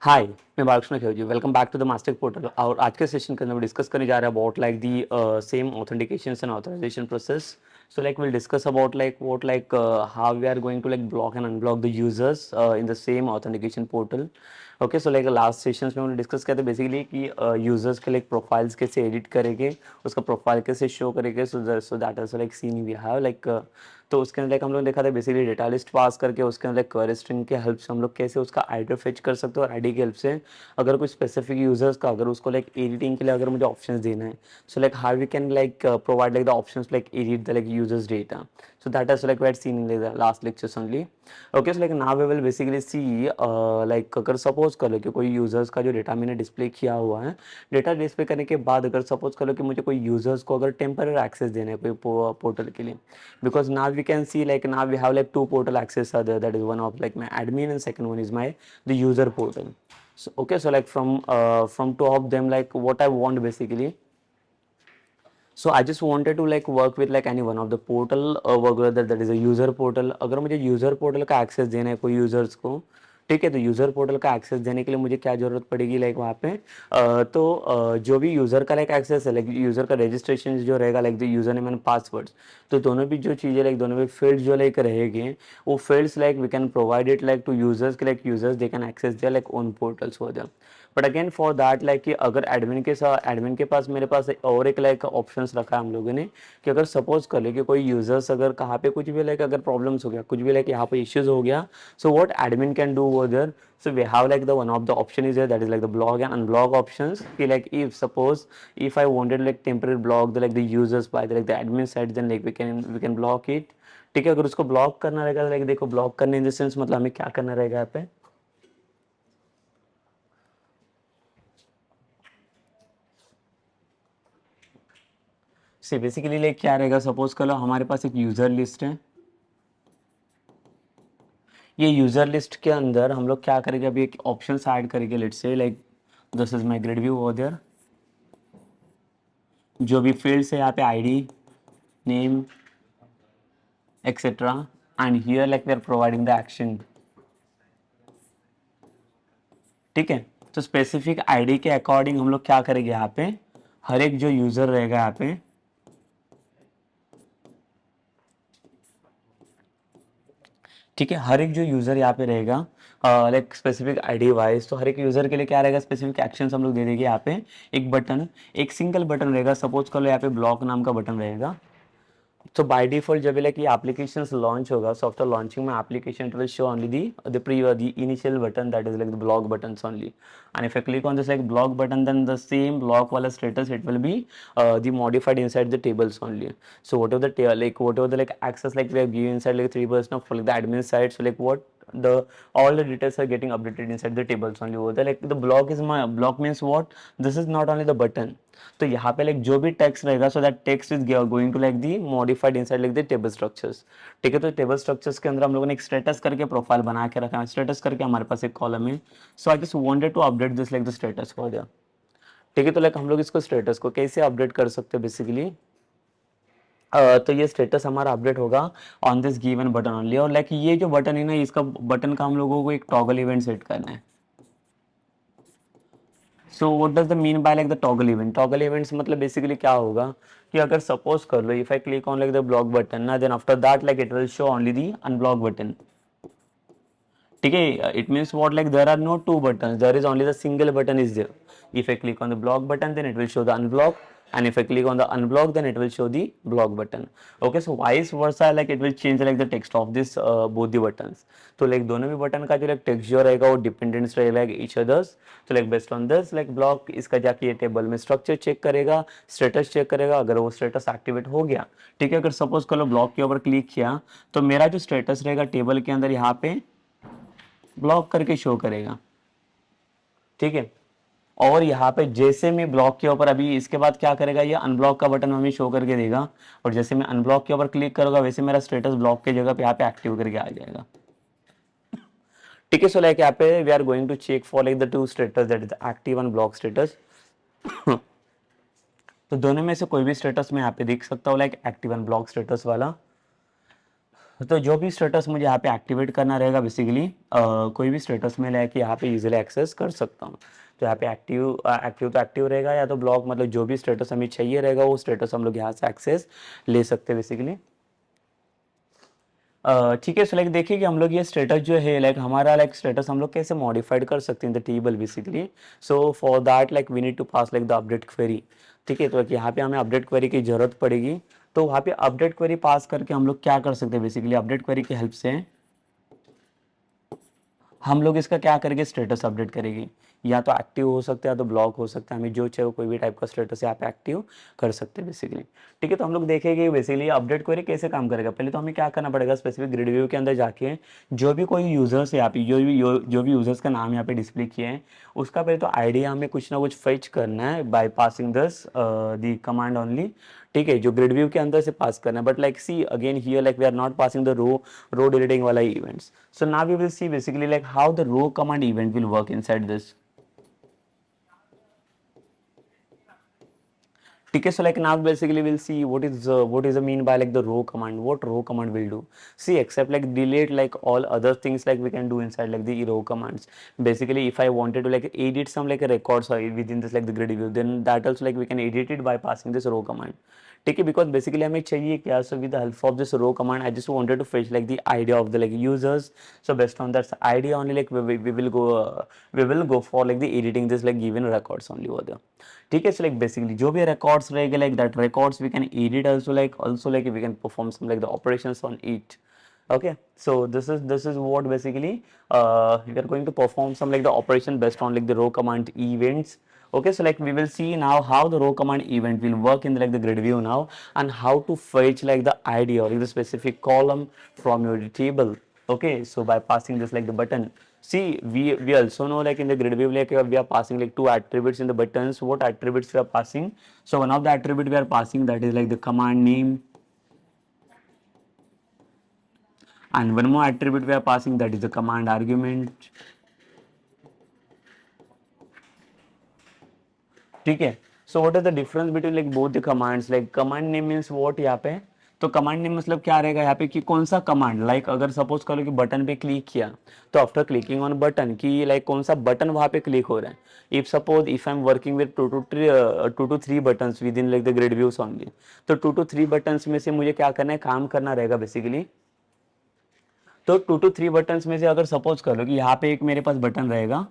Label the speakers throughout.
Speaker 1: हाय, मैं बालकृष्ण खेवजी। Welcome back to the master portal. और आज के सेशन के अंदर डिस्कस करने जा रहे हैं about like the same authentication and authorisation process. So like we'll discuss about like what like how we are going to like block and unblock the users in the same authentication portal. Okay, so like last sessions में हमने discuss किया था basically कि users के like profiles कैसे edit करेंगे, उसका profile कैसे शो करेंगे. So that is like scene we have like. तो उसके अंदर हम लोग देखा था बेसिकली डेटा लिस्ट पास करके उसके अंदर क्वेरी स्ट्रिंग के हेल्प से हम लोग कैसे उसका आईडी फेच कर सकते हैं और आईडी की हेल्प से अगर कोई स्पेसिफिक यूजर्स का अगर उसको लाइक एडिटिंग के लिए अगर मुझे ऑप्शंस देना है, so like how we can like provide like the options like edit the like users data. So that is like we had seen in the last lectures only. Okay, so like now we will basically see like अगर suppose कर लो कि कोई users का जो data मैंने display किया हुआ है, डेटा डिस्प्ले करने के बाद अगर सपोज कर लो कि मुझे कोई यूजर्स को अगर टेम्पररी एक्सेस देना है कोई पोर्टल के लिए, because now we can see like now we have like two portal access are there, that is one of like my admin and second one is my the user portal. So okay, so like from two of them like what I want basically. So I just wanted to like work with like any one of the portal work with that is a user portal. अगर मुझे user portal का access देना है कोई users को, ठीक है, तो यूज़र पोर्टल का एक्सेस देने के लिए मुझे क्या ज़रूरत पड़ेगी लाइक वहाँ पे जो भी यूज़र का लाइक एक्सेस है लाइक यूज़र का रजिस्ट्रेशन जो रहेगा like the user name and passwords, तो दोनों भी जो चीज़ें लाइक दोनों भी फील्ड्स जो लाइक रहेगी वो fields like we can provide it like to users के like users they can access their like own portals हो जाए. But again for that like कि अगर एडमिन के साथ एडमिन के पास मेरे पास और एक लाइक ऑप्शंस रखा है हम लोगों ने कि अगर सपोज कर ले कि कोई यूजर्स अगर कहाँ पे कुछ भी लाइक अगर प्रॉब्लम्स हो गया कुछ भी लाइक यहाँ पे इश्यूज हो गया, so what admin can do over there. So we have like the one of the option is there, that is like the block and unblock options. कि like if suppose if I wanted like temporary block the like the users by the like the admin side, then like we can block it. ठीक है, अगर उसको block करना रहेगा like देखो block करने in the sense मतलब हमें क्या करना रहेगा यहाँ पे. सी बेसिकली लाइक क्या रहेगा, सपोज कर लो हमारे पास एक यूजर लिस्ट है. ये यूजर लिस्ट के अंदर हम लोग क्या करेंगे, अभी एक ऑप्शन ऐड करेंगे. Let's say like this is my grid view over there. जो भी फील्ड्स है यहाँ पे ID name etcetera and here like we are providing the action. ठीक है, तो स्पेसिफिक आईडी के अकॉर्डिंग हम लोग क्या करेंगे यहाँ पे हर एक जो यूजर रहेगा यहाँ पे, ठीक है, हर एक जो यूजर यहाँ पे रहेगा लाइक स्पेसिफिक आईडी वाइज, तो हर एक यूजर के लिए क्या रहेगा स्पेसिफिक एक्शंस हम लोग दे देंगे यहाँ पे. एक बटन, एक सिंगल बटन रहेगा. सपोज कर लो यहाँ पे ब्लॉक नाम का बटन रहेगा. तो बाय डिफॉल्ट जब लाइक ये एप्लीकेशन लॉन्च होगा, so after launching my application it will show only the initial button, that is like the block buttons only. And if I click on this like block button, then the same block wala status it will be the modified inside the tables only. So whatever the like access like we have given inside like tables now for like the admin side, so like what the all the details are getting updated inside the tables only over there. Like the block is my block means what, this is not only the button. तो यहाँ पे like जो भी text रहेगा, so that text is going to like the modified inside like the table structures. ठीक है, तो table structures के अंदर हम लोगों ने एक स्टेटस करके प्रोफाइल बना के रखा है. स्टेटस करके हमारे पास एक कॉलम है. So I just wanted to update this like the status for there. ठीक है, तो लाइक हम लोग इसको स्टेटस को कैसे अपडेट कर सकते हैं बेसिकली. तो ये स्टेटस हमारा अपडेट होगा on this given button only. और लाइक ये जो बटन है ना, इसका बटन का हम लोगों को एक टॉगल इवेंट सेट करना है. So what does the mean by like the toggle event. Toggle events मतलब बेसिकली क्या होगा कि अगर सपोज कर लो if I click on like the block button ना, then after that like it will show only the unblock button. ठीक है, it means what like there are no two buttons, there is only the single button is there. If I click on the block button then it will show the unblock, and if I click on the unblock then it will show the block button. Okay, so vice versa like it will change like the text of this both the buttons. तो like दोनों भी button का जो like text जो रहेगा वो dependence रहेगा like each others. तो like based on this like block इसका जाके ये टेबल में स्ट्रक्चर चेक करेगा, स्टेटस चेक करेगा. अगर वो स्टेटस एक्टिवेट हो गया, ठीक है, अगर सपोज कर लो ब्लॉक के ऊपर क्लिक किया तो मेरा जो स्टेटस रहेगा टेबल के अंदर यहाँ पे ब्लॉक करके शो करेगा. ठीक है, और यहाँ पे जैसे मैं ब्लॉक के ऊपर अभी इसके बाद क्या करेगा, ये अनब्लॉक का बटन हमें शो करके देगा. और जैसे मैं अनब्लॉक के ऊपर क्लिक करूंगा वैसे मेरा स्टेटस ब्लॉक के जगह पे यहाँ पे एक्टिव करके आ जाएगा. ठीक है, सो लाइक यहाँ पे we are going to check for like the two status, that is active and block status. तो दोनों में से कोई भी स्टेटस मैं यहाँ पे देख सकता हूँ like active and block status वाला. तो जो भी स्टेटस मुझे यहाँ पे एक्टिवेट करना रहेगा बेसिकली, कोई भी स्टेटस में लेके यहाँ पे इजीली एक्सेस कर सकता हूँ। तो यहाँ पे एक्टिव तो एक्टिव रहेगा, या तो ब्लॉक, मतलब जो भी स्टेटस हमें चाहिए रहेगा वो स्टेटस हम लोग यहाँ से एक्सेस ले सकते हैं बेसिकली। ठीक है। सो लाइक देखिए कि हम लोग ये स्टेटस जो है, लाइक हमारा लाइक स्टेटस हम लोग कैसे मॉडिफाइड कर सकते हैं the table basically. So for that like we need to pass like the update query. ठीक है, तो यहाँ पे हमें अपडेट क्वेरी की जरूरत पड़ेगी। तो वहाँ पे अपडेट क्वेरी पास करके हम लोग क्या कर सकते हैं बेसिकली, अपडेट क्वेरी की हेल्प से हम लोग इसका क्या करेंगे, स्टेटस अपडेट करेंगे। या तो एक्टिव हो सकता है या तो ब्लॉक हो सकता है, हमें जो चाहिए कोई भी टाइप का स्टेटस यहाँ पे एक्टिव कर सकते हैं बेसिकली। ठीक है, तो हम लोग देखेंगे बेसिकली अपडेट क्वेरी कैसे काम करेगा। पहले तो हमें क्या करना पड़ेगा, स्पेसिफिक ग्रिड व्यू के अंदर जाके जो भी कोई यूजर्स है यहाँ पे, जो भी यूजर्स का नाम यहाँ पे डिस्प्ले किए हैं, उसका पहले तो आईडी हमें कुछ ना कुछ फेच करना है by passing this the command only. ठीक है, जो ग्रिड व्यू के अंदर से पास करना है, but like see again here like we are not passing the row deleting वाला events. So now we will see basically like how the row command event will work inside this. Okay, so like now basically we'll see what is the mean by like the row command, what row command will do. See, except like delete like all other things like we can do inside like the row commands. Basically, if I wanted to like edit some like a records within this like the grid view, then that also like we can edit it by passing this row command. ठीक है, because basically हमें चाहिए क्या, so with the help of this row command I just wanted to fetch like the idea of the like users. So based on that idea only like we will go for like the editing this like given records only over there. ठीक है, so like basically जो भी records रहेंगे like that records we can edit also like we can perform some like the operations on it. Okay, so this is what basically we are going to perform some like the operation based on like the row command events. Okay, so like we will see now how the row command event will work in like the grid view now, and how to fetch like the id or like the specific column from your table. Okay, so by passing this like the button, see we also know like in the grid view like we are passing like two attributes in the buttons. What attributes we are passing? So one of the attribute we are passing, that is like the command name, and one more attribute we are passing, that is the command argument. ठीक है, so what is the difference between like both the commands. Like command name means what यहाँ पे, तो command name मतलब क्या रहेगा यहाँ पे कि कौन सा कमांड, लाइक अगर सपोज करो कि बटन पे क्लिक किया, तो आफ्टर क्लिकिंग ऑन बटन की लाइक कौन सा बटन वहां पे क्लिक हो रहा है। If suppose if I am working with two two three buttons with in like the grid views only, तो टू टू थ्री बटन्स में से मुझे क्या करना है, काम करना रहेगा बेसिकली। तो टू टू थ्री बटन्स में से अगर सपोज कर लो कि यहाँ पे एक मेरे पास बटन रहेगा,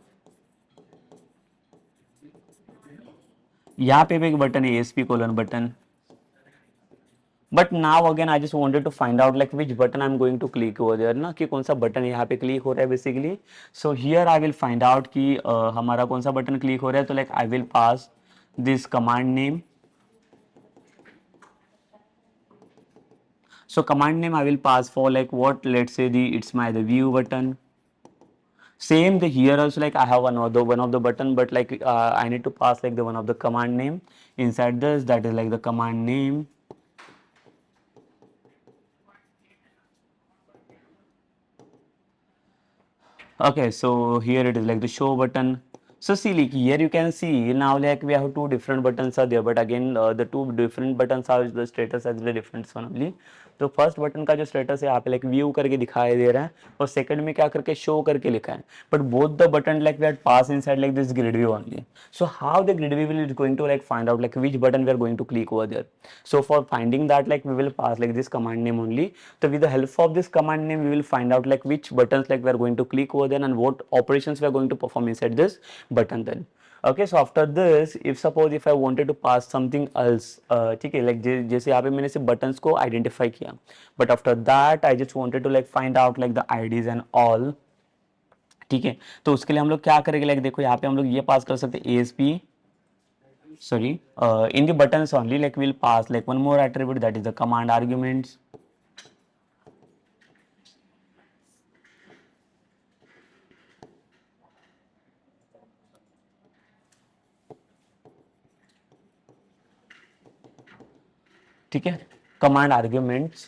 Speaker 1: यहाँ पे भी एक बटन है ASP colon button, but now again I just wanted to find out like which button I am going to click over there ना, कि कौन सा बटन यहाँ पे क्लिक हो रहा है basically. So here I will find out कि हमारा कौन सा बटन क्लिक हो रहा है। तो like I will pass this command name. So command name I will pass for like what, let's say it's my the view button. Same the here also like I have one of the button, but like I need to pass like the one of the command name inside this, that is like the command name. Okay, so here it is like the show button. So see like here you can see now like we have two different buttons are there, but again the two different buttons are the status as the different one only. तो first button का जो status है यहाँ पे like view करके दिखाई दे रहा है, और सेकंड में क्या करके शो करके लिखा है, but both the button like we are pass inside like this grid view only. So how the grid view is going to like find out like which button we are going to click over there. So for finding that like we will pass like this command name only. So with the help of this command name we will find out like which buttons like we are going to click over there and what operations we are going to perform inside this button then. Okay, so after this if suppose if I wanted to pass something else, ठीक है, like जैसे यहाँ पे मैंने सिर्फ buttons को identify किया, but after that I just wanted to like find out like the IDs and all. ठीक है, तो उसके लिए हम लोग क्या करेंगे, लाइक देखो यहाँ पे हम लोग ये पास कर सकते हैं ASP, sorry, in the buttons only like we'll pass like one more attribute, that is the command arguments. ठीक है, कमांड आर्ग्यूमेंट्स,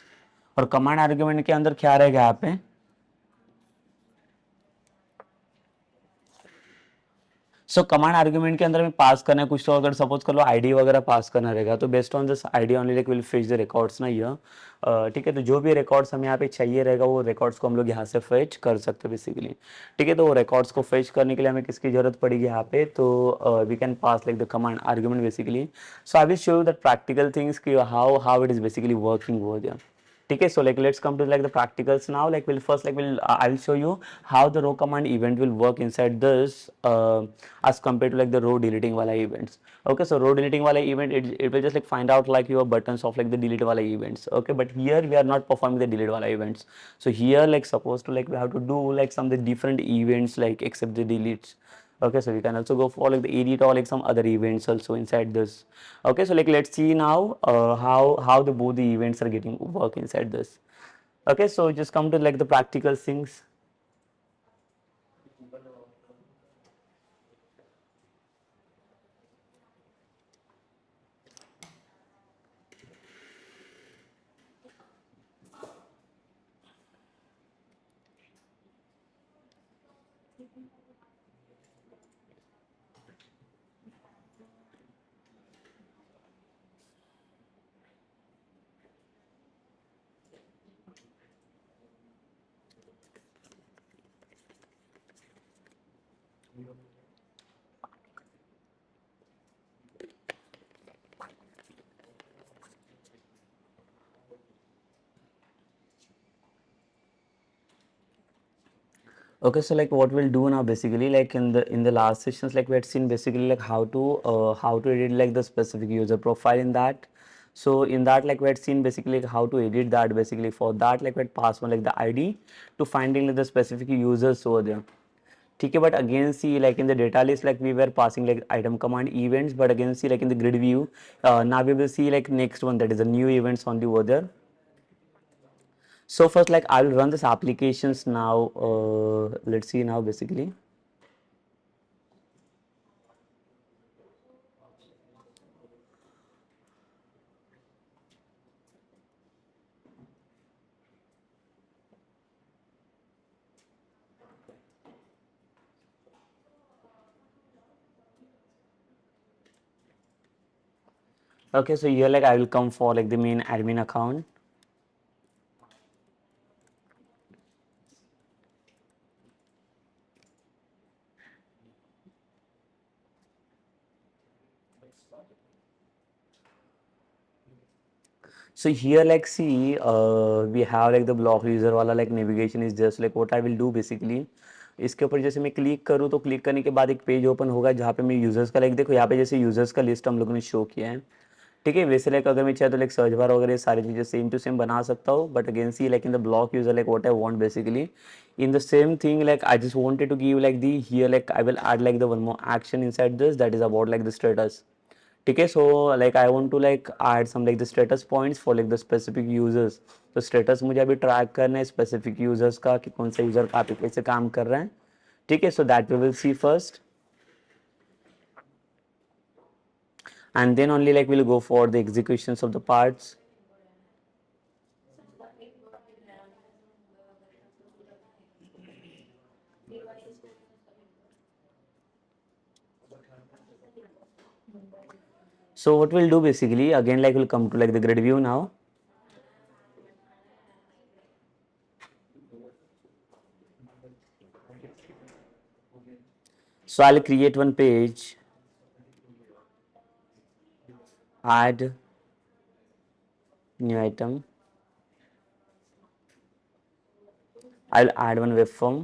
Speaker 1: और कमांड आर्ग्यूमेंट के अंदर क्या रहेगा यहाँ पे, सो कमांड आर्ग्यूमेंट के अंदर में पास करना है कुछ, तो अगर सपोज कर लो आईडी वगैरह पास करना रहेगा तो based on this ID only like will fetch the records ना ये, ठीक है। तो जो भी रिकॉर्ड्स हमें यहाँ पे चाहिए रहेगा वो रिकॉर्ड्स को हम लोग यहाँ से फेच कर सकते हैं बेसिकली, ठीक है। तो वो रिकॉर्ड्स को फेच करने के लिए हमें किसकी जरूरत पड़ेगी यहाँ पे, तो we can pass like the command argument basically. So I will show you that practical things कि how it is basically working over there, ठीक है। So like let's come to like the practicals now. Like we'll first like we'll I will show you how the row command event will work inside this as compared to like the row deleting wala events. Okay, so row deleting wala event, it will just like find out like your buttons of like the delete wala events. Okay, but here we are not performing the delete wala events. So here like supposed to like we have to do like some of the different events like except the deletes. Okay, so we can also go for like the edit or like some other events also inside this. Okay, so like let's see now how the both the events are getting work inside this. Okay, so just come to like the practical things. Okay, so like what we'll do now basically like in the last sessions like we had seen basically like how to edit like the specific user profile in that. So in that like we had seen basically like how to edit that basically. For that like we had passed one like the ID to finding like the specific users over there. Okay, but again see like in the data list like we were passing like item command events, but again see like in the grid view now we will see like next one, that is the new events on the over there. So first like I will run this applications now, let's see now basically. Okay, so here like I will come for like the main admin account. So here like see we have like the block user वाला like navigation is just like what I will do basically. इसके ऊपर जैसे मैं click करूँ तो click करने के बाद एक पेज ओपन होगा जहाँ पे मैं यूजर्स का लाइक देखो यहाँ पे जैसे यूजर्स का लिस्ट हम लोगों ने शो किया है, ठीक है। वैसे लाइक अगर मैं चाहे तो लाइक सर्च बार वगैरह सारी चीज़ें सेम टू सेम बना सकता हूँ, but again see like in the block user like what I want basically in the same thing like I just wanted to give like the here like I will add like the one more action inside this, that is about like the status, ठीक है। So like I want to like add some like the status points for like the specific users. तो status मुझे अभी track करना है specific users का कि कौन सा यूजर कहाँ पे कैसे काम कर रहा है, ठीक है। So that we will see first and then only like we'll go for the executions of the parts. So what we'll do basically again like we'll come to like the grid view now. So I'll create one page, add new item, I'll add one web form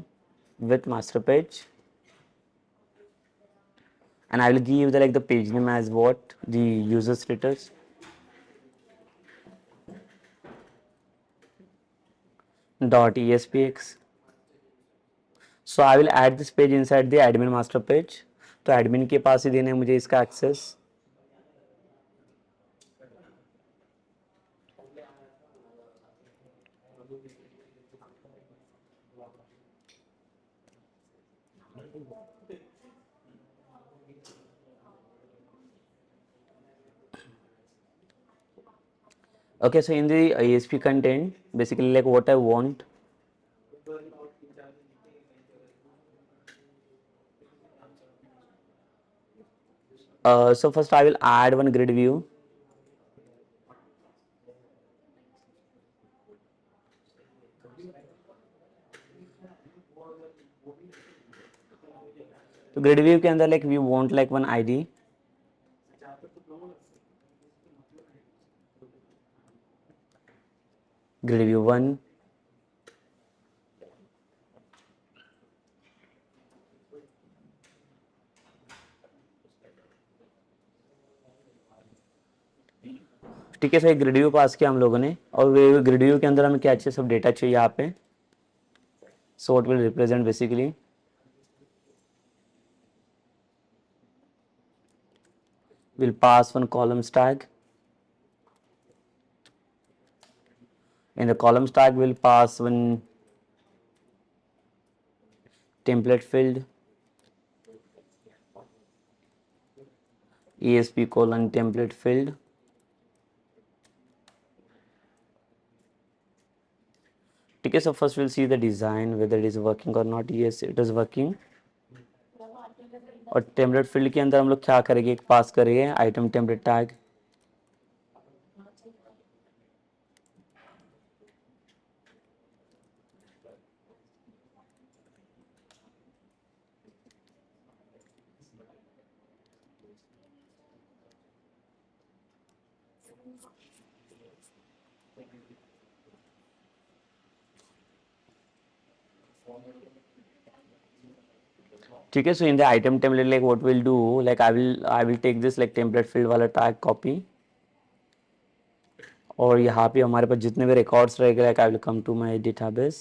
Speaker 1: with master page, and I will give the like the page name as what the user status dot espx. So I will add this page inside the admin master page. तो admin के पास ही देना है मुझे इसका access. Okay, so in the ASP content, basically like what I want. So first I will add one grid view. तो grid view के अंदर like we want like one ID, grid view 1, ठीक है सर, ग्रिड व्यू पास किया हम लोगों ने, और ग्रिड व्यू के अंदर हमें क्या चाहिए, सब डेटा चाहिए यहाँ पे. So what will represent basically, we'll pass one columns tag. In the columns tag we'll pass one template field, esp colon template field. ठीक है, so first we'll see the design whether it is working or not. Yes, it is working. और template field के अंदर हम लोग क्या करेंगे, एक पास करेंगे आइटम टेम्पलेट टैग. ठीक है, so in the item template like what will do, like I will take this like template field वाला टैग कॉपी, और यहाँ पे हमारे पास जितने भी रिकॉर्ड्स रहेंगे like I will come to my database.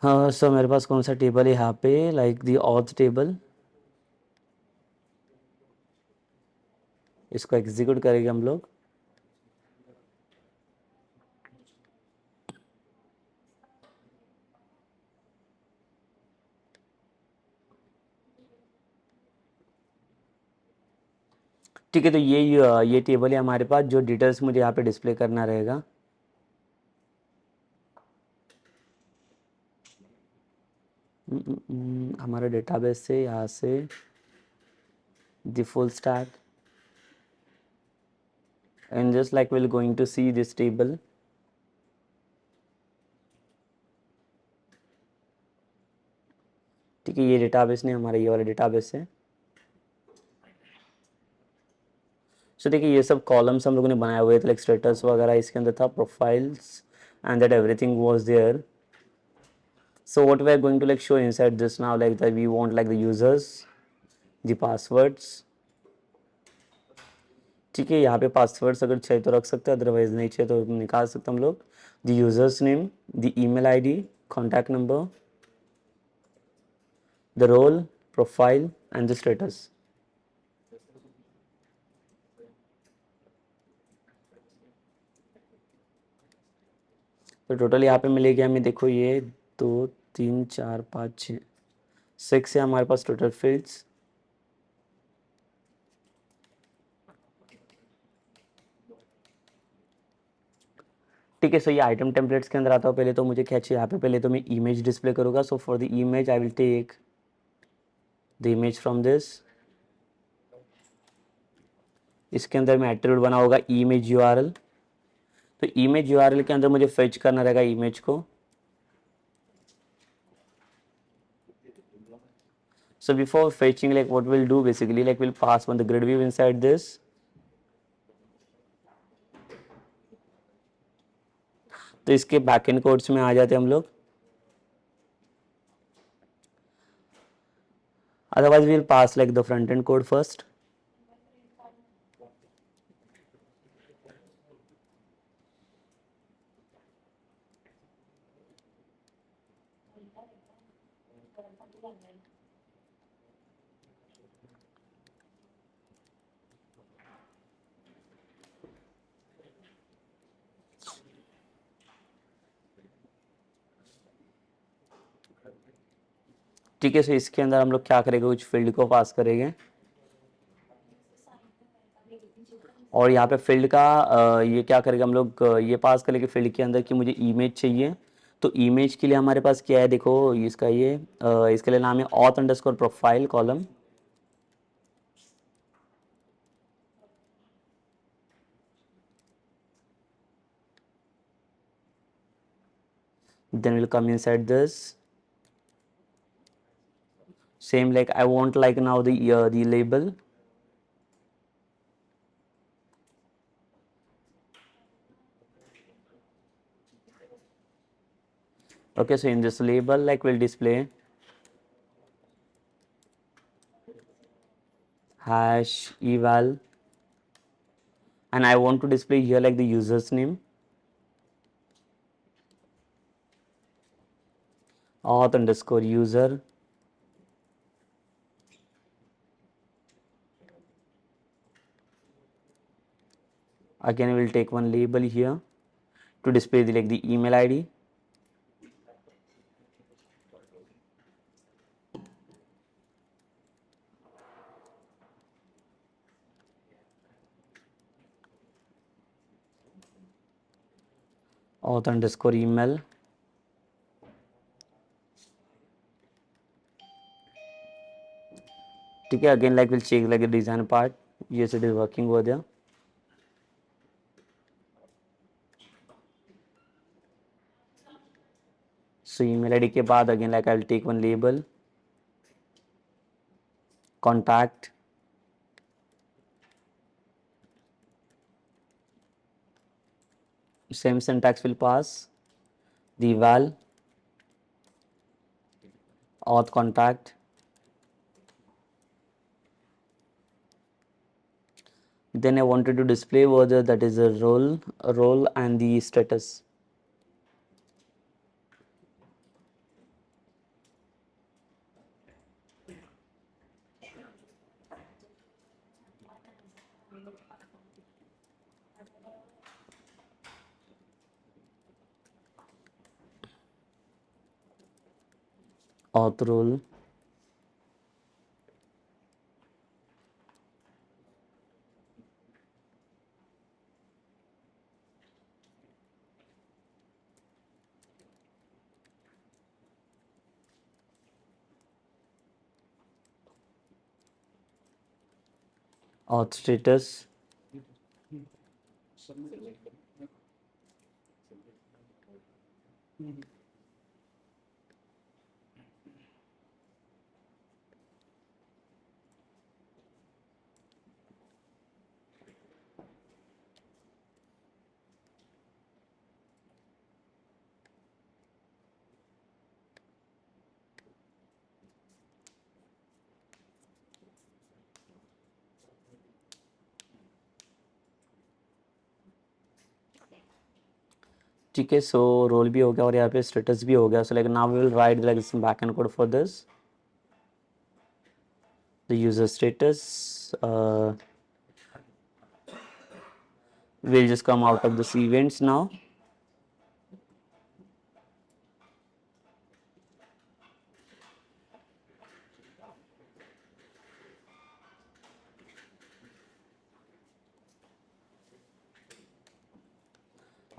Speaker 1: हाँ सर, मेरे पास कौन सा टेबल है यहाँ पे, लाइक दी ऑथ टेबल. इसको एग्जीक्यूट करेंगे हम लोग. ठीक है, तो ये टेबल है हमारे पास, जो डिटेल्स मुझे यहाँ पे डिस्प्ले करना रहेगा. हमारा डेटाबेस से यहाँ से the full stack, and just like we're going to see this table. ठीक है, ये डेटाबेस नहीं, हमारा ये वाला डेटाबेस है. सो देखिए, ये सब कॉलम्स हम लोगों ने बनाए हुए थे, लाइक स्टेटस वगैरह इसके अंदर था, profiles, and that everything was there. So what we are going to like show inside this now, like that we want like the users, the passwords. ठीक है, यहाँ पे पासवर्ड्स अगर चाहिए तो रख सकते हैं, अदरवाइज नहीं चाहिए तो निकाल सकते हम लोग. The users name, the email ID, contact number, the role, profile and the status. तो टोटल यहाँ पे मिलेगी हमें, देखो ये 2 3 4 5 6 6 है हमारे पास टोटल फील्ड्स. ठीक है, सो ये आइटम टेम्पलेट्स के अंदर आता हूँ. पहले तो मुझे क्या चाहिए यहाँ पे, पहले तो मैं इमेज डिस्प्ले करूँगा. So for the image I will take the image from this. इसके अंदर में एट्रीब्यूट बना होगा इमेज यूआरएल. तो इमेज यूआरएल के अंदर मुझे फेच करना रहेगा इमेज को. So before fetching, like what we'll do basically, like we'll pass one the grid view inside this. तो इसके बैकएंड कोड्स में आ जाते हैं हम लोग. Otherwise we'll pass like the front end code first. ठीक है, सो इसके अंदर हम लोग क्या करेंगे, कुछ फील्ड को पास करेंगे. और यहाँ पे फील्ड का ये क्या करेगा, हम लोग ये पास करेंगे फील्ड के अंदर कि मुझे इमेज चाहिए। तो इमेज के लिए हमारे पास क्या है, देखो इसका ये इसके लिए नाम है auth underscore profile column. Then we'll come inside this. Same like I want like now the label. Okay, so in this label like we'll display hash eval, and I want to display here like the user's name, auth underscore user. Again we'll take one label here to display the like the email ID. Auth underscore email. ठीक है, again like we'll check like the design part. Yes, it is working over there. So email ID के बाद again like I'll take one label, contact, same syntax will pass, the eval, auth contact. Then I wanted to display whether that is a role and the status. Auth role, auth status. ठीक है, so role भी हो गया और यहाँ पे status भी हो गया. So like now we will write like this backend code for this. The user status, we'll just come out of this events now.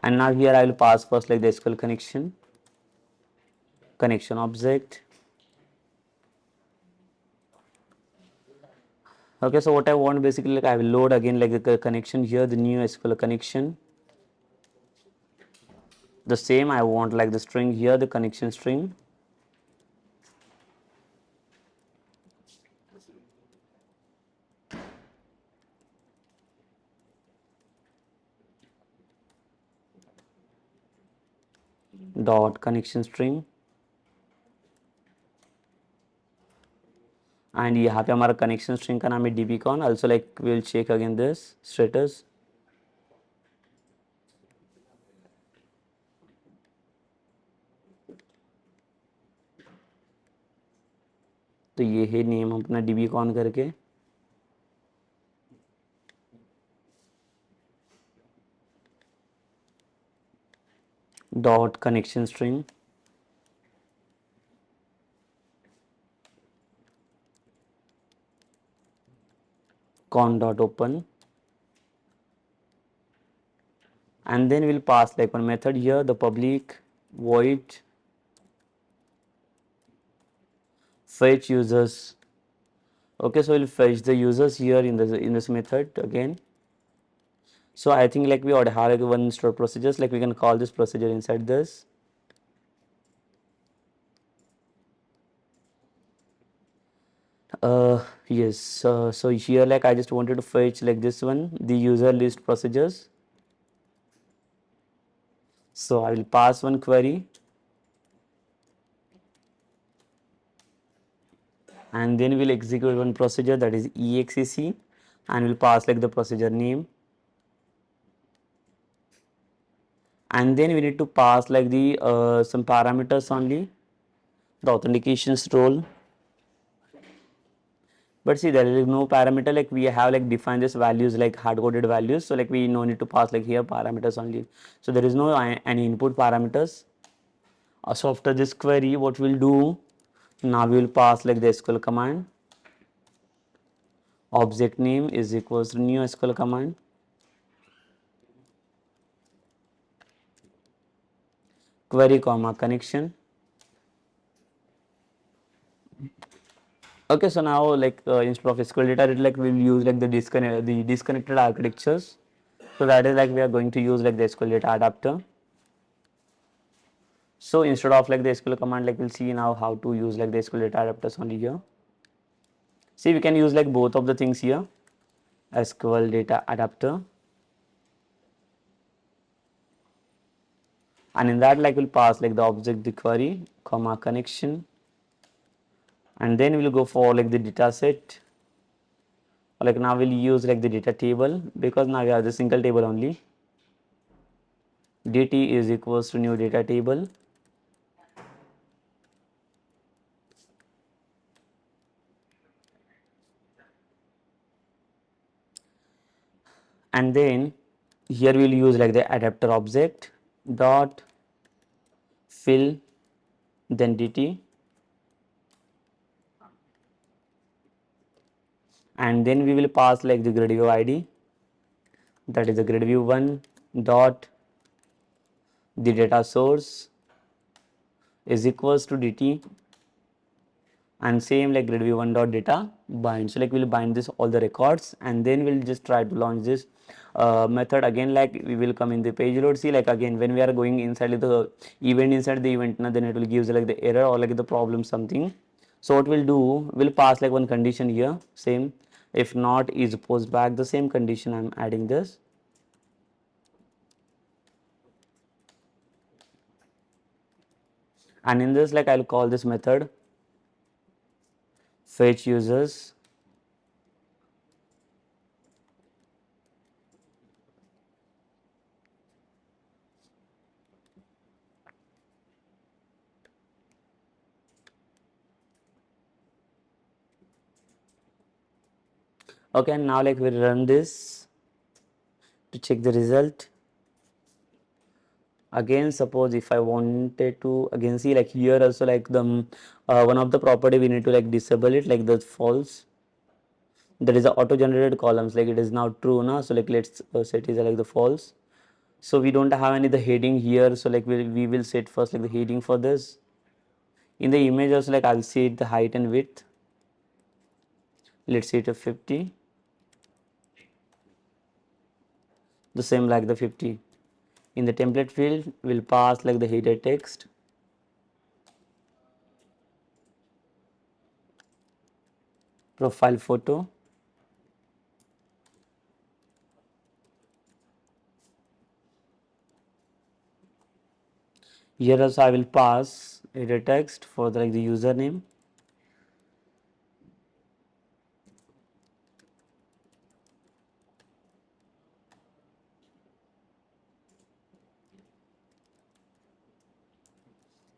Speaker 1: And now here I will pass first like the SQL connection object. Okay, so what I want basically like I will load again like the connection here, the new SQL connection. The same I want like the string here, the connection string. Dot connection string. And यहाँ पे हमारा connection string का नाम है dbcon. Also like we will check again this status. तो ये है name अपना dbcon करके. Dot connection string. Con dot open. and then we'll pass like one method here, the public void fetch users. Okay, so we'll fetch the users here in this method again. So I think like we already have like one stored procedures, like we can call this procedure inside this. Yes, so here like I just wanted to fetch like this one, the user list procedures. So I will pass one query, and then we'll execute one procedure, that is exec, and we'll pass like the procedure name, and then we need to pass like the some parameters only, the authentications role. But see, there is no parameter, like we have like defined this values like hard coded values, so like we no need to pass like here parameters only. So there is no any input parameters. So after this query, what we'll do now, we will pass like the SQL command, object name is equals to new SQL command, query comma connection. Okay, so now like instead of SQL data, like we will use like the disconnected architectures. So that is like we are going to use like the SQL data adapter. So instead of like the SQL command, like we'll see now how to use like the SQL data adapters only here. See, we can use like both of the things here, SQL data adapter, and in that like we'll pass like the object the query comma connection, and then we'll go for like the data set. Like now we'll use like the data table, because now we have the single table only. dt is equals to new data table, and then here we'll use like the adapter object dot fill, then dt, and then we will pass like the GridView ID, that is the GridView1 dot the data source is equals to dt, and same like GridView1 dot data bind. So like we'll bind this all the records, and then we'll just try to launch this method again. Like we will come in the page load. See, like again when we are going inside the event, inside the event, now then it will gives like the error or like the problem something. So what we'll do, we'll pass like one condition here, same, if not is post back the same condition. I'm adding this, and in this like I'll call this method fetch users. Okay, and now like we run this to check the result. Again, suppose if I wanted to again see like here also like the one of the property we need to like disable it, like the false, that is the auto generated columns, like it is now true now. So like let's set is like the false. So we don't have any the heading here, so like we will set first like the heading for this. In the image also like I'll set the height and width, let's set to 50, the same like the 50. In the template field we'll pass like the header text, profile photo, here also I will pass header text for the, like the username,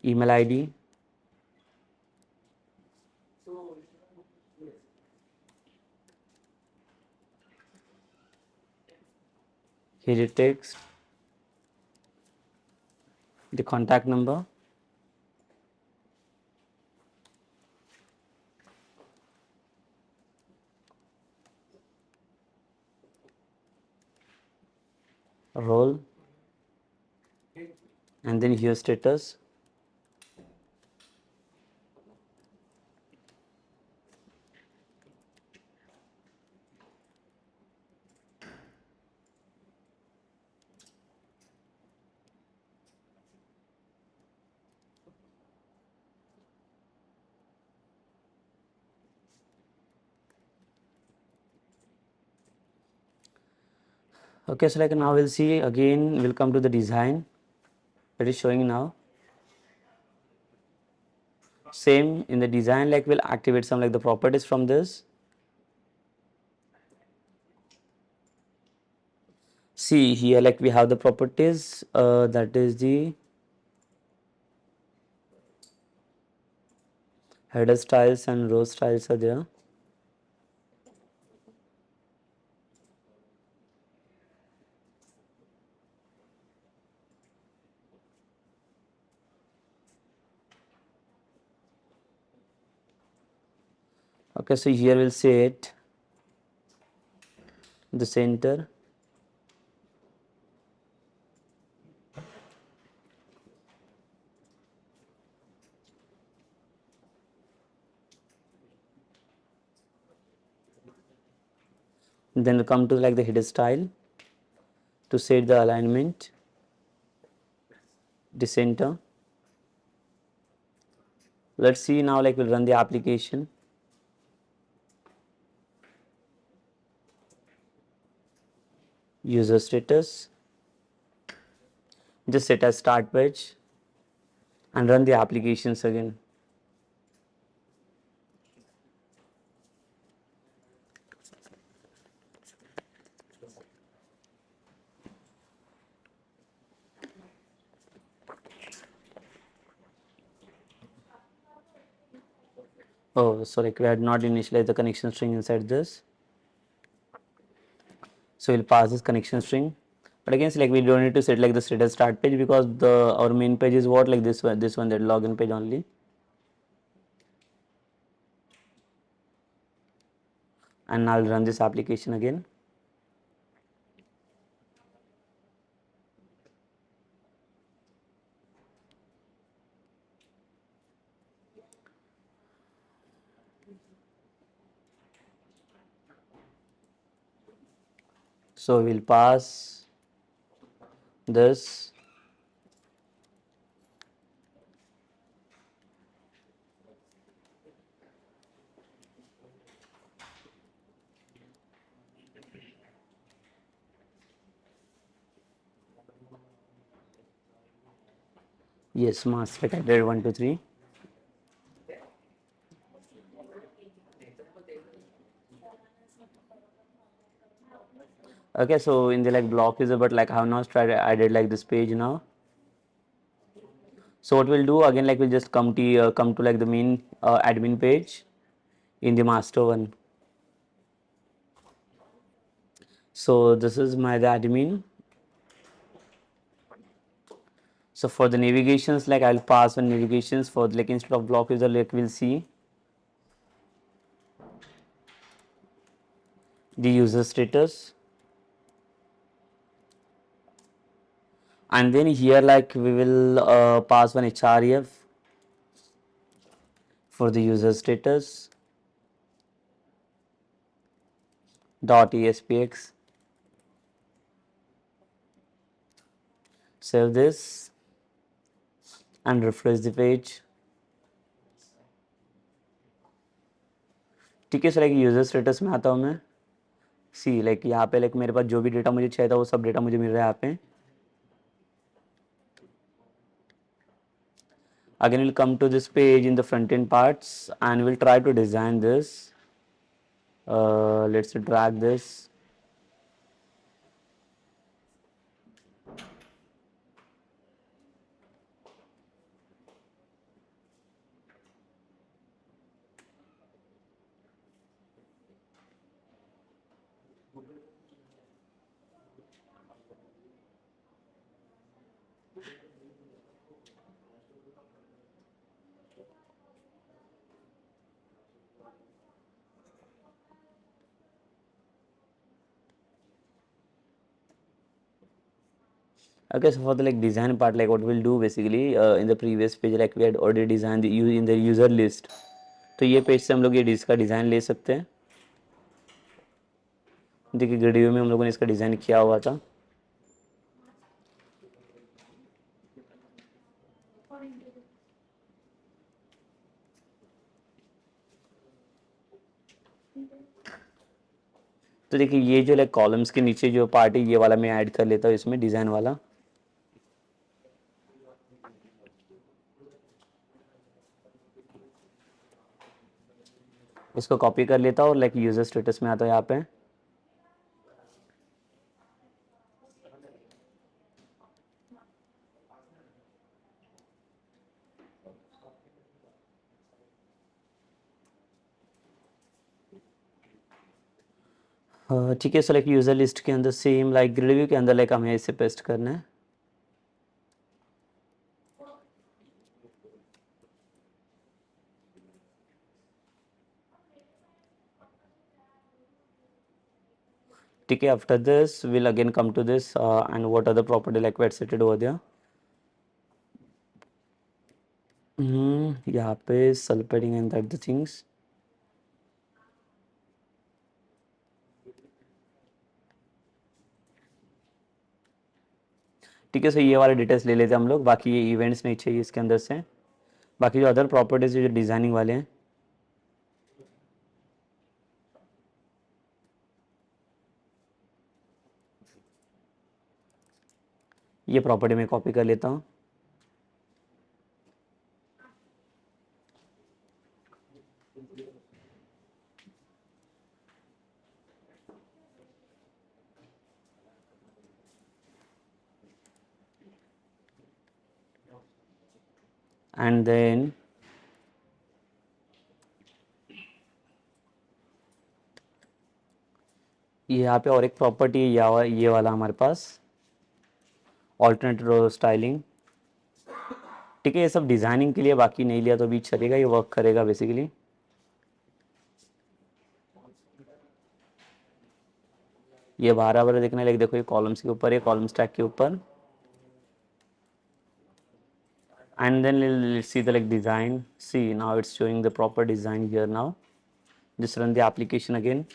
Speaker 1: email ID, header text, the contact number, role, and then here status. Okay, so like now we'll see again, we'll come to the design that is showing now. Same in the design, like we'll activate some like the properties from this. See here, like we have the properties, that is the header styles and row styles are there. Okay, so here we'll set the center. Then we'll come to like the header style to set the alignment, the center. Let's see now, like we'll run the application. User status, just set as start page and run the applications again. Oh, so like we had not initialized the connection string inside this. So we'll pass this connection string. But again, like we don't need to set like the status start page because the our main page is what, like this one that login page only. And I'll run this application again. So we'll pass this. Yes, mask like I did 1 2 3. Okay, so in the like block is but like I have not tried, I did like this page now. So what we'll do again, like we'll just come to like the main admin page in the master one. So this is my the admin. So for the navigations, like I'll pass one navigations for like instead of block user, like we'll see the user status, and then here like we will pass one href for the user status dot espx. Save this and refresh the page. ठीक है, sir like user status में आता हूँ मैं. सी like यहाँ पे like मेरे पास जो भी डेटा मुझे चाहिए था वो सब डेटा मुझे मिल रहा है यहाँ पे. Again we'll come to this page in the front end parts and we'll try to design this. Let's drag this. Okay, so for the like design part, like what we'll do basically in the previous page, like we had already designed the in the user list. तो ये page से हम लोग ये इसका design ले सकते हैं. देखिए ग्रिड व्यू में हम लोगों ने इसका डिज़ाइन किया हुआ था. तो देखिए ये जो लाइक कॉलम्स के नीचे जो पार्ट है ये वाला मैं ऐड कर लेता हूँ इसमें डिज़ाइन वाला. इसको कॉपी कर लेता हूँ और लाइक यूज़र स्टेटस में आता है यहाँ पे. ठीक है, सो लाइक यूज़र लिस्ट के अंदर सेम लाइक ग्रिड व्यू के अंदर लाइक हमें इसे पेस्ट करना है. ठीक है, after this will again come to this and what are the property like we had setted over there. यहाँ पे सल्पेटिंग एंड दैट द थिंग्स. ठीक है, सो ये वाले डिटेल्स ले लेते हैं हम लोग. बाकी ये इवेंट्स नहीं चाहिए इसके अंदर से. बाकी जो अदर प्रॉपर्टीज जो डिज़ाइनिंग वाले हैं ये प्रॉपर्टी में कॉपी कर लेता हूँ. एंड देन यहाँ पे और एक प्रॉपर्टी है ये वाला हमारे पास ऑल्टरनेट रो स्टाइलिंग. ठीक है, ये सब डिज़ाइनिंग के लिए, बाकी नहीं लिया तो भी चलेगा, ये वर्क करेगा बेसिकली. ये बराबर देखने लगे, देखो ये कॉलम्स के ऊपर है, कॉलम स्टैक के ऊपर. And then let's see the like design. See, now it's showing the proper design here now. Just run the application again.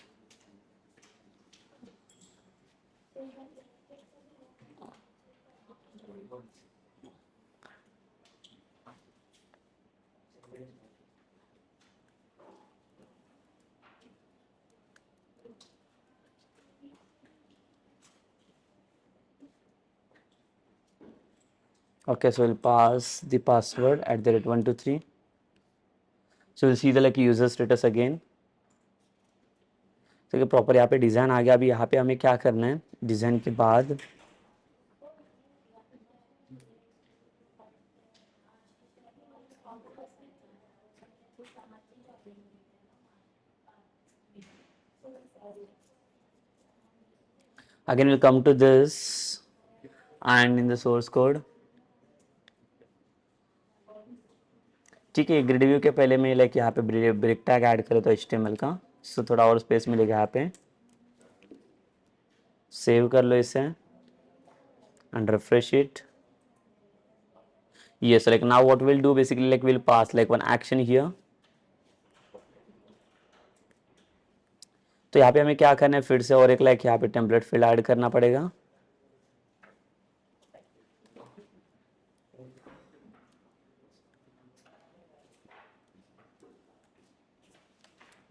Speaker 1: Okay, so we'll pass the password at the rate 123. So we'll see the like user status again. तो proper यहाँ पे design आ गया. अभी यहाँ पे हमें क्या करना है, डिज़ाइन के बाद again we'll come to this and in the source code. ठीक है, ग्रिड व्यू के पहले मैं लाइक यहाँ पे ब्रेक टैग ऐड कर लेता हूँ HTML का. सो थोड़ा और स्पेस मिलेगा यहाँ पे. सेव कर लो इसे and refresh it. Yes, like now what we'll do basically like we'll pass like one action here. तो यहाँ पे हमें क्या करना है, फिर से और एक लाइक यहाँ पे टेम्पलेट फील्ड ऐड करना पड़ेगा.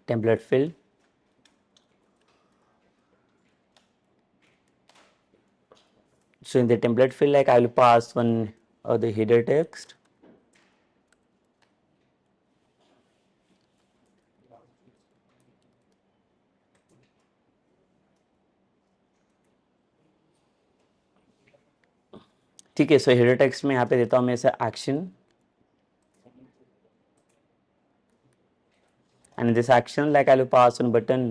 Speaker 1: Template field. So in the template field like I will pass one the header text. ठीक है, सो हेडर टेक्स्ट में यहाँ पे देता हूँ मैं ऐसा action. And in this action like I will pass one button.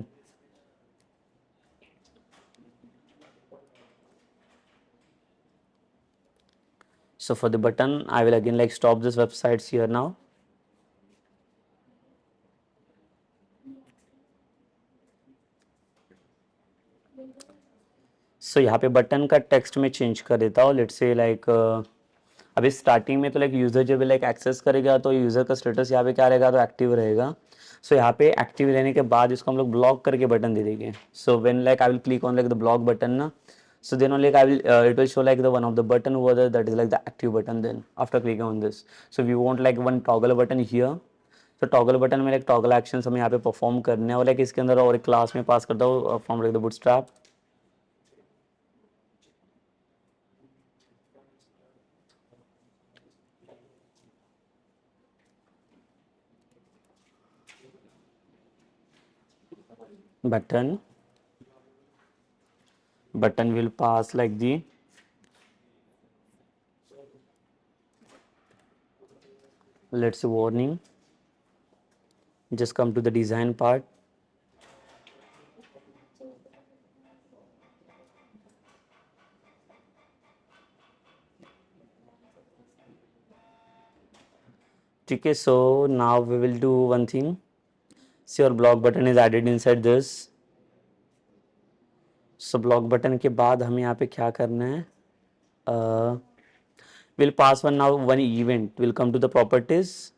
Speaker 1: So for the button I will again like stop this websites here now. सो यहाँ पे बटन का टेक्स्ट में चेंज कर देता हूँ, लेट्स से लाइक अभी स्टार्टिंग में तो लाइक यूजर जब लाइक एक्सेस करेगा तो यूजर का स्टेटस यहाँ पे क्या रहेगा, तो एक्टिव रहेगा। सो यहाँ पे एक्टिव रहने के बाद इसको हम लोग ब्लॉक करके बटन दे देंगे। So when like I will click on like the block button ना, so then only like I will it will show like the one of the button over there, that is like the active button then after clicking on this. So we want like one toggle button here, तो toggle button में like toggle actions हमें यहाँ पे perform करने हैं और like इसके अंदर और एक क्लास में पास करता हूँ from like the bootstrap. button will pass like the let's say warning. Just come to the design part. Okay, so now we will do one thing. See, your block button is added inside this. So block button के बाद हमें यहाँ पे क्या करना है, we'll pass one event will come to the properties.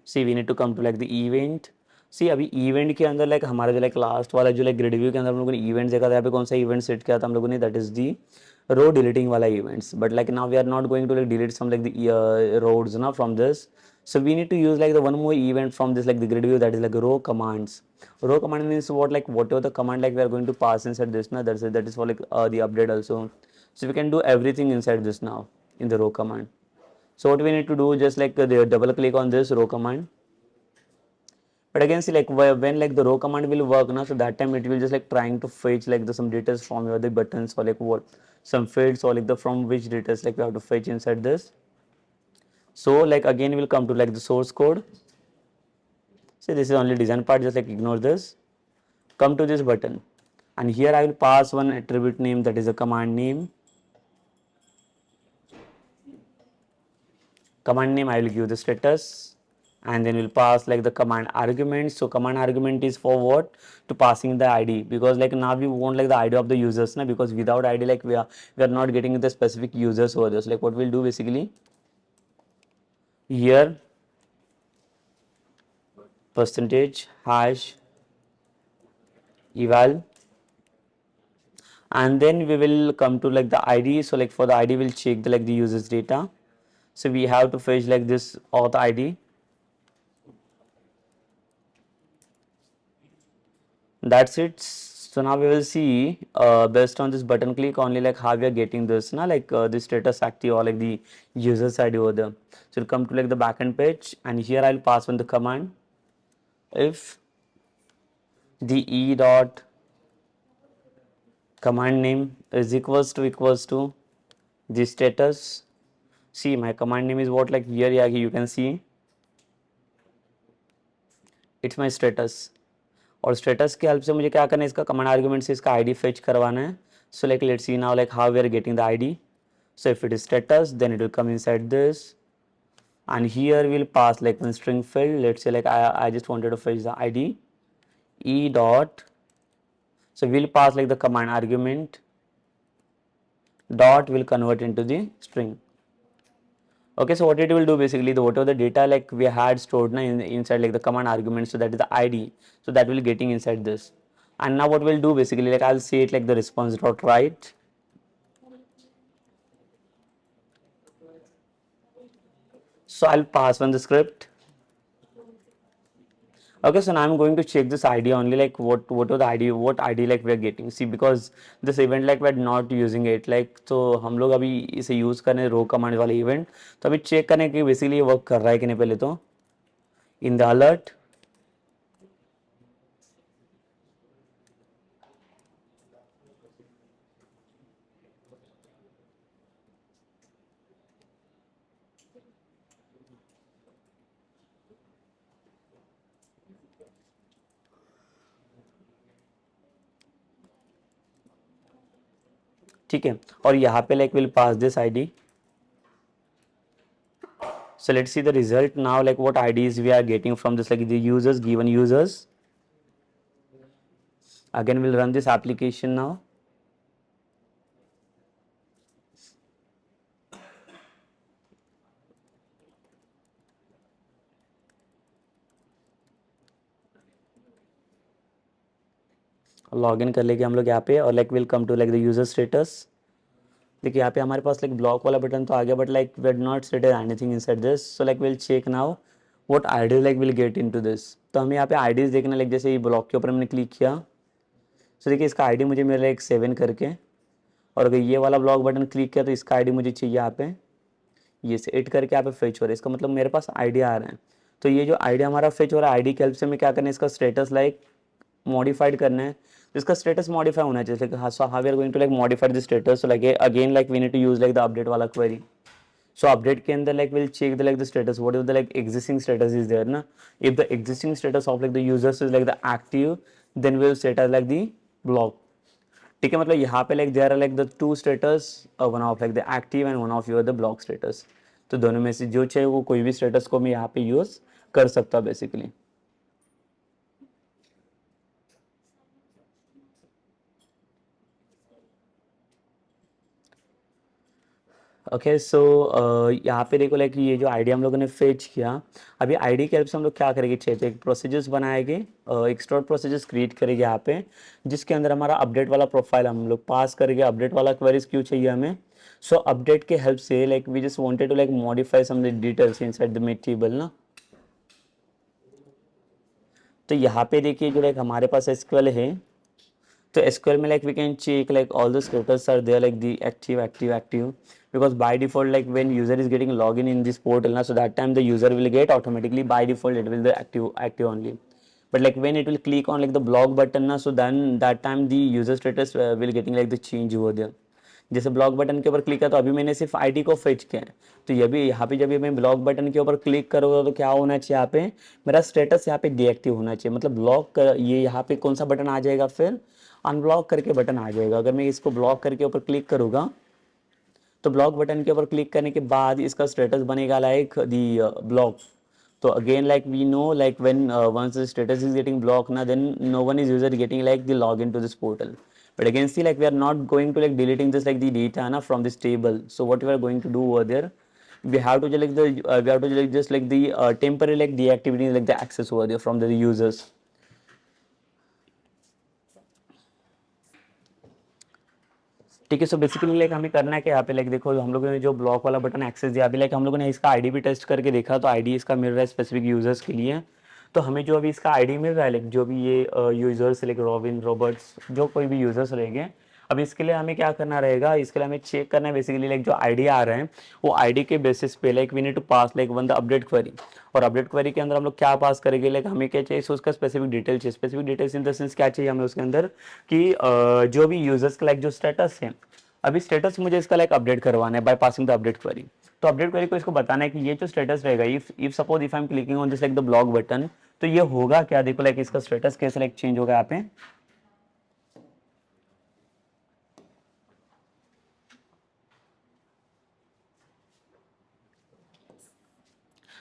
Speaker 1: See, we need to come to like the event. See, अभी event के अंदर like हमारा जो like last वाला जो like grid view के अंदर हम लोगों ने event देखा था, यहाँ पे कौन सा event set किया था हम लोगों ने, that is the row deleting वाला events. But like now we are not going to like delete some like the rows ना from this. So we need to use like the one more event from this like the grid view, that is like row commands. Row command means what, like whatever the command like we are going to pass inside this now, that is for like the update also. So we can do everything inside this now in the row command. So what we need to do, just like double click on this row command. But again, see like when like the row command will work now, so that time it will just like trying to fetch like the some data from your the buttons or like what some fields or like the from which data like we have to fetch inside this. So like again we'll come to like the source code. See, this is only design part, just like ignore this. Come to this button and here I will pass one attribute name, that is a command name. Command name I will give the status, and then we'll pass like the command argument. So command argument is for what, to passing the ID, because like now we want like the ID of the users na, because without ID like we are not getting the specific users over there. So like what we'll do basically here percentage hash eval, and then we will come to like the ID. So like for the ID we'll check the like the users data. So we have to fetch like this auth ID. That's it. So now we will see based on this button click only like how we are getting this now, like the status active or like the user's ID over there. So we'll come to like the backend page and here I'll pass on the command if the e dot command name is equals to the status. See, my command name is what, like here, yeah, you can see it's my status. और status की help से मुझे क्या करना है, इसका command argument से इसका आईडी फेच करवाना है. So like let's see now like how we are getting the ID. So if it is status then it will come inside this and here we'll pass like one string field. Let's say like I just wanted to fetch the id e dot, so we'll pass like the command argument dot will convert into the string. Okay, so what it will do basically, the whatever the data like we had stored na inside like the command argument, so that is the id, so that will getting inside this. And now what we'll do basically, like I'll say it like the response dot write. So I'll pass on the script. Okay, so now I'm going to check this id only, like what are the id, what id like we are getting. See, because this event like we're not using it, like तो हम लोग अभी इसे use कर रहे हैं रो command वाले event, तो अभी चेक करें कि बेसिकली ये वर्क कर रहा है कि नहीं. पहले तो इन द अलर्ट ठीक है. और यहाँ पे like will pass this id. So let's see the result now, like what IDs we are getting from this, like the users, given users. Again we'll run this application now. Log in कर लेंगे हम लोग यहाँ पे और like will come to like the user status. देखिए यहाँ पे हमारे पास लाइक ब्लॉक वाला बटन तो आ गया, but like we are not stated anything inside this. So like will check now what ID like will get into this. तो हमें यहाँ पे आईडीज देखना, लाइक जैसे ये ब्लॉक के ऊपर मैंने क्लिक किया. सो देखिए इसका आईडी मुझे मिला एक 7 करके, और अगर ये वाला ब्लॉक बटन क्लिक किया तो इसका आईडी मुझे चाहिए यहाँ पे ये से 8 करके यहाँ पे फेच हो रहा है. इसका मतलब मेरे पास आईडी आ रहा है. तो ये जो आईडी हमारा फेच हो रहा है, आईडी की हेल्प से हमें क्या करना है, इसका स्टेटस लाइक मॉडिफाइड करना है. तो इसका स्टेटस मॉडिफाई होना चाहिए. So how we are going to like modify the status. So like again like we need to use like the update वाला क्वेरी. सो अपडेट के अंदर like will check the like the status what is the like existing status is there ना. If the existing status of like the users is like the active, then we will set as like the block. ठीक है, मतलब यहाँ पे like there are like the two status, one of like the active and one of your the block status. तो दोनों में से जो चाहिए वो कोई भी स्टेटस को मैं यहाँ पे यूज कर सकता हूँ बेसिकली. ओके सो यहाँ पे देखो लाइक ये जो आईडी हम लोगों ने फेच किया, अभी आईडी के हेल्प से हम लोग क्या करेंगे, चाहिए तो एक प्रोसीजर्स बनाएंगे, एक्सट्रोड प्रोसीजर्स क्रिएट करेंगे यहाँ पे, जिसके अंदर हमारा अपडेट वाला प्रोफाइल हम लोग पास करेंगे. अपडेट वाला क्वेरीज क्यों चाहिए हमें. सो अपडेट के हेल्प से like we just wanted to like modify some details inside the material ना. तो यहाँ पे देखिए जो लाइक हमारे पास एसक्यूएल है, तो SQL में like we can check like all the status are there like the active, because by default like when user is getting login in this portal na, so that time the user will get automatically by default it will the active only. But like when it will click on like the block button na, so then that time the user status will getting like the change over there. जैसे block button के ऊपर click किया तो अभी मैंने सिर्फ ID को fetch किया है. तो ये भी यहाँ पे जब मैं ब्लॉक बटन के ऊपर क्लिक करूँगा तो क्या होना चाहिए, यहाँ पे मेरा स्टेटस यहाँ पे डीएक्टिव होना चाहिए. मतलब ब्लॉक ये यहाँ पे कौन सा बटन आ जाएगा, फिर अनब्लॉक करके बटन आ जाएगा. अगर मैं इसको ब्लॉक करके ऊपर क्लिक करूँगा तो ब्लॉक बटन के ऊपर क्लिक करने के बाद इसका स्टेटस बनेगा लाइक दी ब्लॉक. तो again like we know like when once the status is getting blocked na, then no one is user getting like the login to this portal. But again see like we are not going to like deleting this like the data na from this table. So what we are going to do over there, we have to like the we have to like just like the temporary like deactivating like the access over there from the users. ठीक है, so basically like हमें करना है कि यहाँ पे like देखो हम लोगों ने जो ब्लॉक वाला बटन एक्सेस दिया, अभी लाइक हम लोगों ने इसका आईडी भी टेस्ट करके देखा, तो आईडी इसका मिल रहा है स्पेसिफिक यूजर्स के लिए. तो हमें जो अभी इसका आईडी मिल रहा है लाइक जो भी ये यूजर्स लाइक रॉबिन रॉबर्ट्स जो कोई भी यूजर्स रहेंगे, अब इसके लिए हमें क्या करना रहेगा, इसके लिए हमें चेक करना है बेसिकली लाइक जो आईडी आ रहा है वो आईडी के बेसिस पे like we need to pass like one the update query. और अपडेट क्वेरी के अंदर हम लोग क्या पास करेंगे, लाइक हमें क्या चाहिए, उसका स्पेसिफिक डिटेल चाहिए. Specific details in the sense क्या चाहिए हमें उसके अंदर कि जो भी यूजर्स का लाइक जो स्टेटस है, अभी स्टेटस मुझे इसका लाइक अपडेट करवाना है by passing the update query. तो अपडेट क्वेरी को इसको बताना है कि ये जो स्टेटस रहेगा, if suppose if I M clicking on this like the block button, तो ये होगा क्या, देखो लाइक इसका स्टेटस कैसे लाइक चेंज होगा यहाँ पे.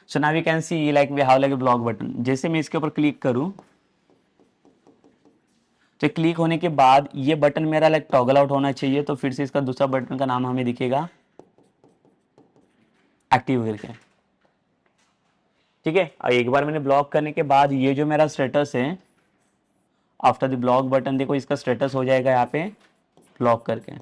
Speaker 1: So now we can see like we have like a block button. जैसे मैं इसके ऊपर क्लिक करूं तो क्लिक होने के बाद ये बटन मेरा लाइक टॉगल आउट होना चाहिए. तो फिर से इसका दूसरा बटन का नाम हमें दिखेगा एक्टिव करके. ठीक है, और एक बार मैंने ब्लॉक करने के बाद ये जो मेरा स्टेटस है आफ्टर द ब्लॉक बटन, देखो इसका स्टेटस हो जाएगा यहाँ पे ब्लॉक करके.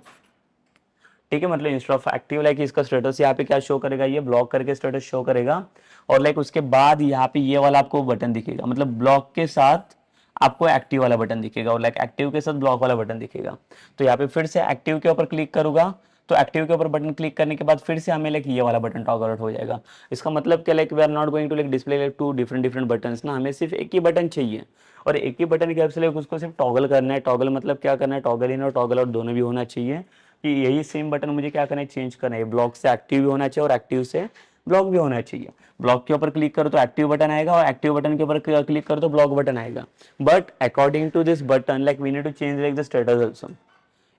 Speaker 1: ठीक है, मतलब इंस्टेड ऑफ एक्टिव लाइक इसका स्टेटस यहाँ पे क्या शो करेगा, ये ब्लॉक करके स्टेटस शो करेगा. और लाइक उसके बाद यहाँ पे ये वाला आपको बटन दिखेगा, मतलब ब्लॉक के साथ आपको एक्टिव वाला बटन दिखेगा और लाइक एक्टिव के साथ ब्लॉक वाला बटन दिखेगा. तो यहाँ पे फिर से एक्टिव के ऊपर क्लिक करूंगा तो एक्टिव के ऊपर बटन क्लिक करने के बाद फिर से हमें लाइक ये वाला बटन टॉगल आउट हो जाएगा. इसका मतलब क्या, like we are not going to like display like two different buttons ना, हमें सिर्फ एक ही बटन चाहिए और एक ही बटन की हेल्प से लाइक उसको सिर्फ टॉगल करना है. टॉगल मतलब क्या करना है, टॉगल इन और टॉगल आउट दोनों भी होना चाहिए कि यही सेम बटन मुझे क्या करना है, चेंज करना है. ब्लॉक से एक्टिव भी होना चाहिए और एक्टिव से ब्लॉक भी होना चाहिए. ब्लॉक के ऊपर क्लिक करो तो एक्टिव बटन आएगा और एक्टिव बटन के ऊपर क्लिक करो तो ब्लॉक बटन आएगा. But according to this button like we need to change like the status also.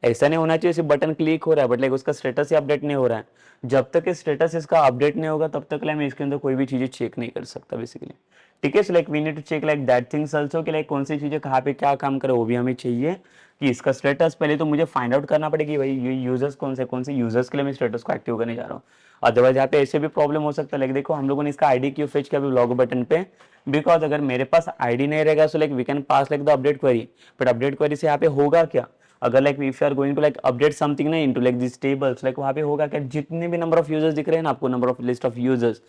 Speaker 1: ऐसा नहीं होना चाहिए सिर्फ बटन क्लिक हो रहा है बट लाइक उसका स्टेटस ही अपडेट नहीं हो रहा है. जब तक स्टेटस इसका अपडेट नहीं होगा तब तक लाइक मैं इसके अंदर कोई भी चीजें चेक नहीं कर सकता बेसिकली. ठीक है। So like we need to check like that things also कि लाइक कौन सी चीज़ें कहाँ पे क्या काम करे वो भी हमें चाहिए कि इसका स्टेटस पहले तो मुझे फाइंड आउट करना पड़ेगा कि भाई ये यूजर्स कौन से यूजर्स के लिए मैं स्टेटस को एक्टिव करने जा रहा हूँ। अदरवाइज यहाँ पे ऐसे भी प्रॉब्लम हो सकता है। लाइक देखो हम लोगों ने इसका आईडी क्यों फेच किया अभी ब्लॉग बटन पे, बिकॉज अगर मेरे पास आईडी नहीं रहेगा so like we can pass like the update query, but update query से यहाँ पे होगा क्या, अगर like if you are going to like update something ना into like this tables, like वहाँ पे होगा क्या, जितने भी नंबर ऑफ यूजर्स दिख रहे हैं ना आपको, number of list of users,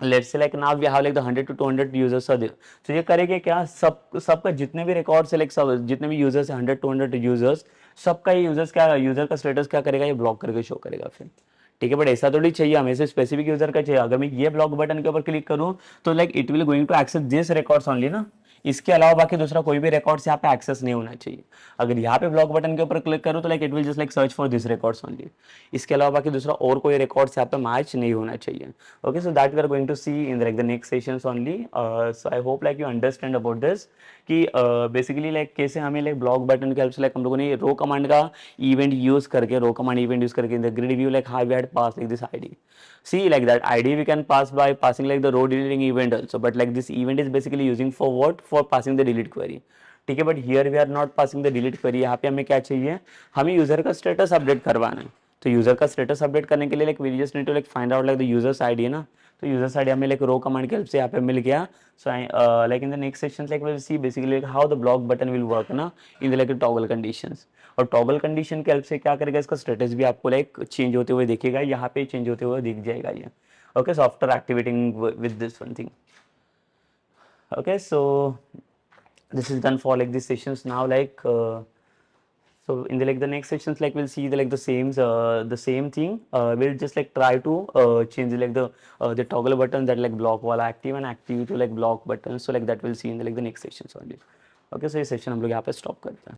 Speaker 1: let's say like now we have like the 100 to 200 users are there, तो ये करेंगे क्या, सबका जितने भी रिकॉर्ड से लाइक सब जितने भी यूजर्स है 100 to 200 यूजर्स, सबका ये यूजर्स क्या, यूजर का स्टेटस क्या करेगा, ये ब्लॉक करके शो करेगा फिर। ठीक है, बट ऐसा थोड़ी चाहिए हमें, से स्पेसिफिक यूजर का चाहिए। अगर मैं ये ब्लॉक बटन के ऊपर क्लिक करूं तो like it will going to access this records only ना, इसके अलावा बाकी दूसरा कोई भी रिकॉर्ड्स यहाँ पे एक्सेस नहीं होना चाहिए। अगर यहाँ पे ब्लॉक बटन के ऊपर क्लिक करूँ तो like it will just like search for this records only, इसके अलावा बाकी दूसरा और कोई रिकॉर्ड्स यहाँ पे मैच नहीं होना चाहिए। Okay, so that we are going to see in like the next sessions only. So I hope like you understand about this कि बेसिकली लाइक कैसे हमें लाइक ब्लॉक बटन के हेल्प से लाइक हम लोगों ने रो कमांड का event use करके, रो कमांड इवेंट यूज करके in the grid view like how we had pass like this ID. See like that ID we can pass by passing like the row deleting event also, but like this event is basically using for what, for passing the delete query। ठीक है, but here we are not passing the delete query, यहाँ पे हमें क्या चाहिए, हमें user का status update करवाना है। तो यूजर का स्टेटस अपडेट करने के लिए like we just need to like find out like the users ID है ना, तो यूजर्स आईडी हमें लाइक रो कमांड के हेल्प से यहाँ पे मिल गया। So like in the next section like will see basically like how the block button will work ना in the like toggle conditions, और टॉगल कंडीशन के हेल्प से क्या करेगा, इसका स्टेटस भी आपको लाइक चेंज होते हुए दिखेगा, यहाँ पे चेंज होते हुए दिख जाएगा ये। Okay, so after activating with this one thing, okay, so this is done for like these sessions now, like so in the like the next sessions like we'll see the same thing, we'll just like try to change like the toggle button that like block wala active and active to like block button, so like that we'll see in the like the next sessions only। Okay, so ये session हम लोग यहाँ पे stop करते हैं।